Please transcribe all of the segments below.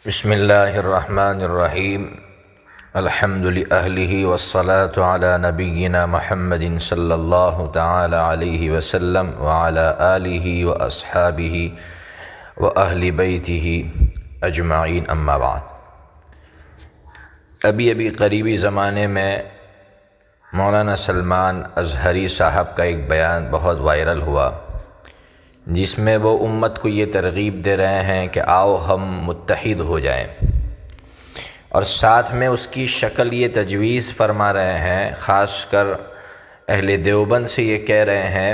بسم اللہ الرحمن الرحیم الحمد للہ والصلاة علی نبینا محمد صلی اللہ تعالی علیہ وسلم وعلی آلہ واصحابہ واہل بیتہ اجمعین اما بعد۔ ابھی قریبی زمانے میں مولانا سلمان اظہری صاحب کا ایک بیان بہت وائرل ہوا، جس میں وہ امت کو یہ ترغیب دے رہے ہیں کہ آؤ ہم متحد ہو جائیں، اور ساتھ میں اس کی شکل یہ تجویز فرما رہے ہیں، خاص کر اہل دیوبند سے یہ کہہ رہے ہیں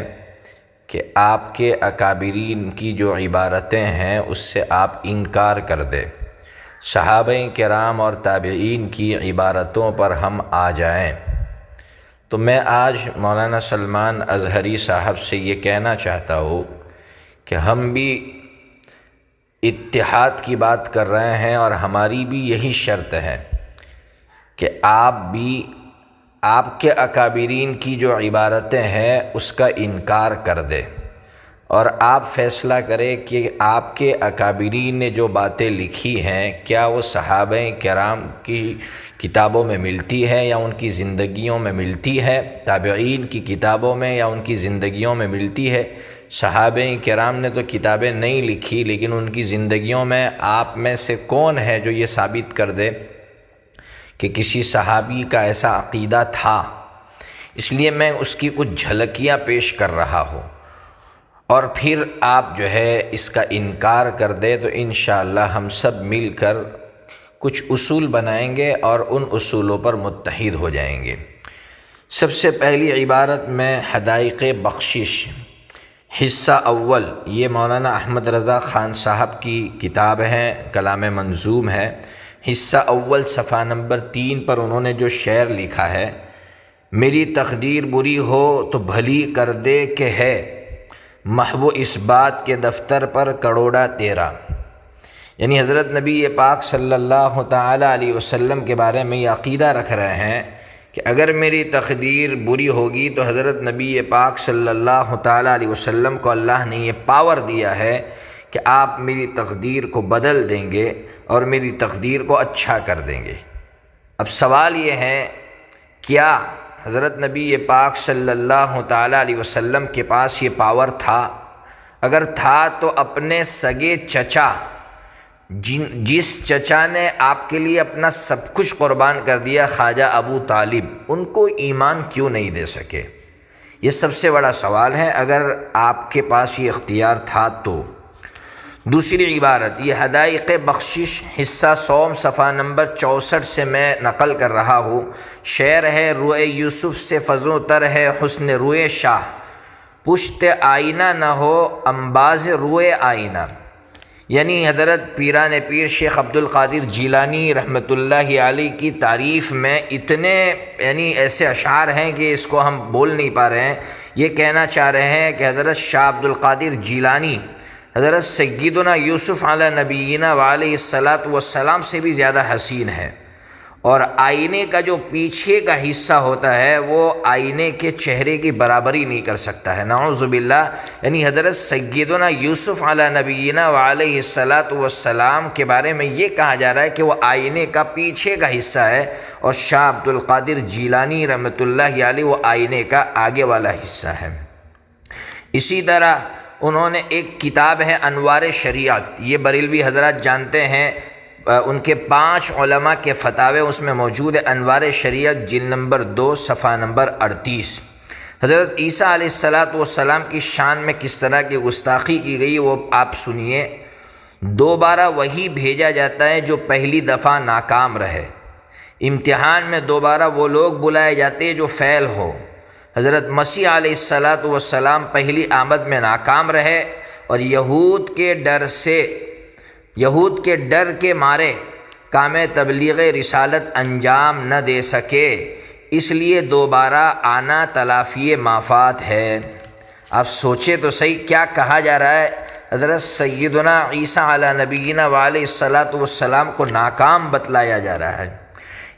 کہ آپ کے اکابرین کی جو عبارتیں ہیں اس سے آپ انکار کر دیں، صحابہ کرام اور تابعین کی عبارتوں پر ہم آ جائیں۔ تو میں آج مولانا سلمان اظہری صاحب سے یہ کہنا چاہتا ہوں کہ ہم بھی اتحاد کی بات کر رہے ہیں، اور ہماری بھی یہی شرط ہے کہ آپ بھی آپ کے اکابرین کی جو عبارتیں ہیں اس کا انکار کر دیں، اور آپ فیصلہ کریں کہ آپ کے اکابرین نے جو باتیں لکھی ہیں کیا وہ صحابہ کرام کی کتابوں میں ملتی ہے یا ان کی زندگیوں میں ملتی ہے، تابعین کی کتابوں میں یا ان کی زندگیوں میں ملتی ہے۔ صحابہ کرام نے تو کتابیں نہیں لکھی، لیکن ان کی زندگیوں میں آپ میں سے کون ہے جو یہ ثابت کر دے کہ کسی صحابی کا ایسا عقیدہ تھا؟ اس لیے میں اس کی کچھ جھلکیاں پیش کر رہا ہوں، اور پھر آپ جو ہے اس کا انکار کر دے تو انشاءاللہ ہم سب مل کر کچھ اصول بنائیں گے اور ان اصولوں پر متحد ہو جائیں گے۔ سب سے پہلی عبارت میں حدائق بخشش حصہ اول، یہ مولانا احمد رضا خان صاحب کی کتاب ہے، کلام منظوم ہے۔ حصہ اول صفحہ نمبر 3 پر انہوں نے جو شعر لکھا ہے، میری تقدیر بری ہو تو بھلی کر دے کہ ہے محو اس بات کے دفتر پر کروڑا تیرا۔ یعنی حضرت نبی پاک صلی اللہ تعالی علیہ وسلم کے بارے میں یہ عقیدہ رکھ رہے ہیں کہ اگر میری تقدیر بری ہوگی تو حضرت نبی پاک صلی اللہ تعالی علیہ وسلم کو اللہ نے یہ پاور دیا ہے کہ آپ میری تقدیر کو بدل دیں گے اور میری تقدیر کو اچھا کر دیں گے۔ اب سوال یہ ہے، کیا حضرت نبی پاک صلی اللہ تعالی علیہ وسلم کے پاس یہ پاور تھا؟ اگر تھا تو اپنے سگے چچا، جس چچا نے آپ کے لیے اپنا سب کچھ قربان کر دیا، خواجہ ابو طالب، ان کو ایمان کیوں نہیں دے سکے؟ یہ سب سے بڑا سوال ہے اگر آپ کے پاس یہ اختیار تھا تو۔ دوسری عبارت، یہ حدائق بخشش حصہ سوم صفحہ نمبر 64 سے میں نقل کر رہا ہوں۔ شعر ہے، روئے یوسف سے فزوں تر ہے حسن روئے شاہ، پشت آئینہ نہ ہو انباز روئے آئینہ۔ یعنی حضرت پیران پیر شیخ عبد القادر جیلانی رحمۃ اللہ علیہ کی تعریف میں اتنے ایسے اشعار ہیں کہ اس کو ہم بول نہیں پا رہے ہیں۔ یہ کہنا چاہ رہے ہیں کہ حضرت شاہ عبد القادر جیلانی حضرت سیدنا یوسف علیہ نبینا وعلیہ الصلاۃ والسلام سے بھی زیادہ حسین ہے، اور آئینے کا جو پیچھے کا حصہ ہوتا ہے وہ آئینے کے چہرے کی برابری نہیں کر سکتا ہے، نعوذ باللہ۔ یعنی حضرت سیدنا یوسف علیہ نبینا وعلیہ الصلاۃ والسلام کے بارے میں یہ کہا جا رہا ہے کہ وہ آئینے کا پیچھے کا حصہ ہے، اور شاہ عبد القادر جیلانی رحمۃ اللہ علیہ وہ آئینے کا آگے والا حصہ ہے۔ اسی طرح انہوں نے ایک کتاب ہے انوار شریعت، یہ بریلوی حضرات جانتے ہیں، ان کے 5 علماء کے فتاوے اس میں موجود ہے، انوار شریعت جلد نمبر 2 صفحہ نمبر 38۔ حضرت عیسیٰ علیہ السلام کی شان میں کس طرح کی گستاخی کی گئی وہ آپ سنیے۔ دوبارہ وہی بھیجا جاتا ہے جو پہلی دفعہ ناکام رہے، امتحان میں دوبارہ وہ لوگ بلائے جاتے ہیں جو فیل ہو۔ حضرت مسیح علیہ السلام پہلی آمد میں ناکام رہے، اور یہود کے ڈر کے مارے کام تبلیغ رسالت انجام نہ دے سکے، اس لیے دوبارہ آنا تلافی مافات ہے۔ آپ سوچے تو صحیح، کیا کہا جا رہا ہے؟ حضرت سیدنا عیسیٰ علیہ نبینا وعلیہ الصلاۃ والسلام کو ناکام بتلایا جا رہا ہے۔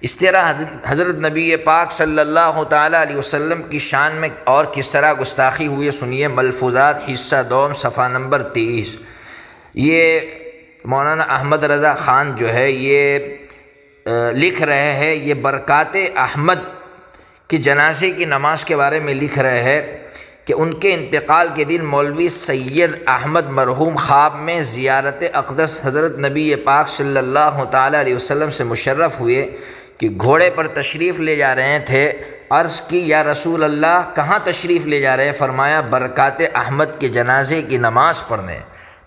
اس طرح حضرت نبی پاک صلی اللہ تعالی علیہ وسلم کی شان میں اور کس طرح گستاخی ہوئی سنیے۔ ملفوظات حصہ دوم صفحہ نمبر 23، یہ مولانا احمد رضا خان جو ہے یہ لکھ رہے ہیں، یہ برکات احمد کی جنازے کی نماز کے بارے میں لکھ رہے ہیں کہ ان کے انتقال کے دن مولوی سید احمد مرحوم خواب میں زیارت اقدس حضرت نبی پاک صلی اللہ تعالیٰ علیہ وسلم سے مشرف ہوئے کہ گھوڑے پر تشریف لے جا رہے تھے۔ عرض کی یا رسول اللہ کہاں تشریف لے جا رہے ہیں؟ فرمایا برکات احمد کے جنازے کی نماز پڑھنے۔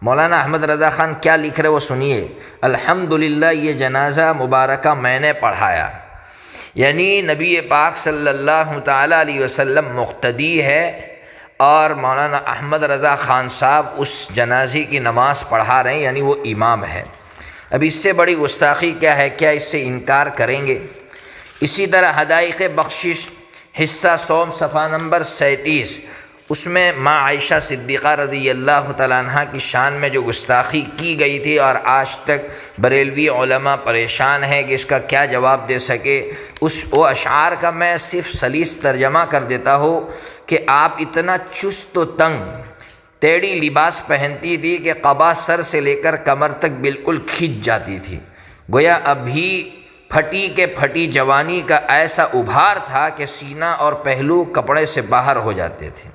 مولانا احمد رضا خان کیا لکھ رہے وہ سنیے، الحمدللہ یہ جنازہ مبارکہ میں نے پڑھایا، یعنی نبی پاک صلی اللہ تعالیٰ علیہ وسلم مقتدی ہے اور مولانا احمد رضا خان صاحب اس جنازے کی نماز پڑھا رہے ہیں، یعنی وہ امام ہے۔ اب اس سے بڑی گستاخی کیا ہے؟ کیا اس سے انکار کریں گے؟ اسی طرح حدائق بخشش حصہ سوم صفحہ نمبر 37، اس میں ماں عائشہ صدیقہ رضی اللہ تعالیٰ عنہ کی شان میں جو گستاخی کی گئی تھی اور آج تک بریلوی علماء پریشان ہیں کہ اس کا کیا جواب دے سکے، وہ اشعار کا میں صرف سلیس ترجمہ کر دیتا ہوں کہ آپ اتنا چست و تنگ تیڑی لباس پہنتی تھی کہ قبا سر سے لے کر کمر تک بالکل کھنچ جاتی تھی، گویا ابھی پھٹی کے پھٹی جوانی کا ایسا ابھار تھا کہ سینہ اور پہلو کپڑے سے باہر ہو جاتے تھے۔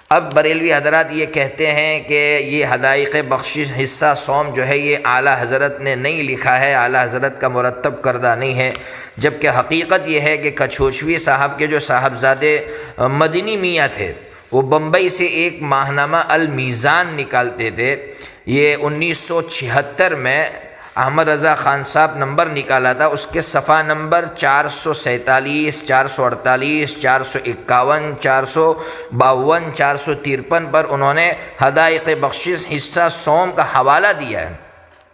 اب بریلوی حضرات یہ کہتے ہیں کہ یہ حدائق بخشش حصہ سوم جو ہے یہ اعلیٰ حضرت نے نہیں لکھا ہے، اعلیٰ حضرت کا مرتب کردہ نہیں ہے، جبکہ حقیقت یہ ہے کہ کچھوچوی صاحب کے جو صاحبزادے مدنی میاں تھے وہ بمبئی سے ایک ماہنامہ المیزان نکالتے تھے، یہ 1976 میں احمد رضا خان صاحب نمبر نکالا تھا، اس کے صفحہ نمبر 447، 448، 451، 452، 453 پر انہوں نے حدائق بخشش حصہ سوم کا حوالہ دیا ہے۔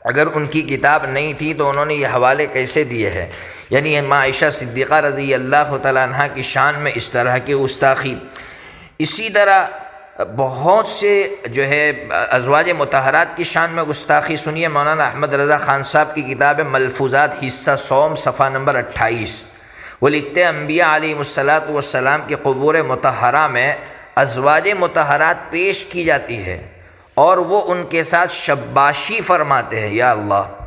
اگر ان کی کتاب نہیں تھی تو انہوں نے یہ حوالے کیسے دیے ہیں؟ یعنی ماں عائشہ صدیقہ رضی اللہ تعالیٰ عنہ کی شان میں اس طرح کی گستاخی۔ اسی طرح بہت سے جو ہے ازواج مطہرات کی شان میں گستاخی سنیے، مولانا احمد رضا خان صاحب کی کتاب ملفوظات حصہ سوم صفحہ نمبر 28، وہ لکھتے ہیں انبیاء علیہ السلام کی قبور مطہرہ میں ازواج مطہرات پیش کی جاتی ہے اور وہ ان کے ساتھ شباشی فرماتے ہیں، یا اللہ،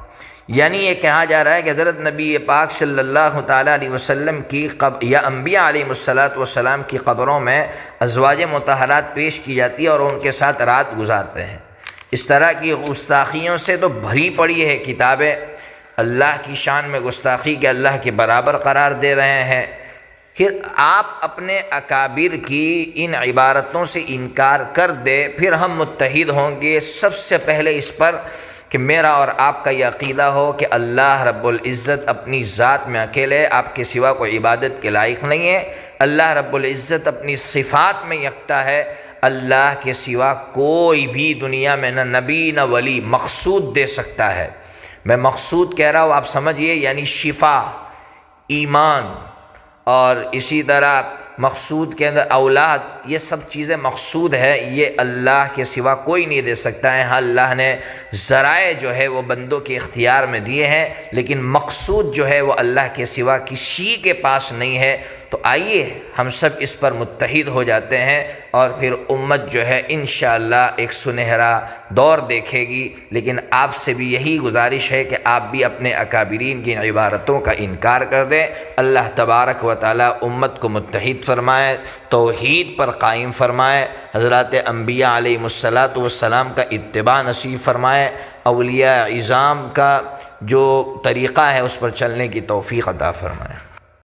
یعنی یہ کہا جا رہا ہے کہ حضرت نبی پاک صلی اللہ تعالیٰ علیہ وسلم کی یا انبیاء علیہ السلام کی قبروں میں ازواج مطہرات پیش کی جاتی ہے اور ان کے ساتھ رات گزارتے ہیں۔ اس طرح کی گستاخیوں سے تو بھری پڑی ہے کتابیں، اللہ کی شان میں گستاخی کے اللہ کے برابر قرار دے رہے ہیں۔ پھر آپ اپنے اکابر کی ان عبارتوں سے انکار کر دے، پھر ہم متحد ہوں گے۔ سب سے پہلے اس پر کہ میرا اور آپ کا یہ عقیدہ ہو کہ اللہ رب العزت اپنی ذات میں اکیلے، آپ کے سوا کوئی عبادت کے لائق نہیں ہے۔ اللہ رب العزت اپنی صفات میں یکتا ہے، اللہ کے سوا کوئی بھی دنیا میں نہ نبی نہ ولی مقصود دے سکتا ہے۔ میں مقصود کہہ رہا ہوں، آپ سمجھئے، یعنی شفا، ایمان، اور اسی طرح مقصود کے اندر اولاد، یہ سب چیزیں مقصود ہے، یہ اللہ کے سوا کوئی نہیں دے سکتا ہے۔ ہاں اللہ نے ذرائع جو ہے وہ بندوں کے اختیار میں دیے ہیں، لیکن مقصود جو ہے وہ اللہ کے سوا کسی کے پاس نہیں ہے۔ تو آئیے ہم سب اس پر متحد ہو جاتے ہیں اور پھر امت جو ہے انشاءاللہ ایک سنہرا دور دیکھے گی۔ لیکن آپ سے بھی یہی گزارش ہے کہ آپ بھی اپنے اکابرین کی عبارتوں کا انکار کر دیں۔ اللہ تبارک و تعالی امت کو متحد فرمائے، توحید پر قائم فرمائے، حضرات انبیاء علیہ السلام کا اتباع نصیب فرمائے، اولیاء عظام کا جو طریقہ ہے اس پر چلنے کی توفیق عطا فرمائے۔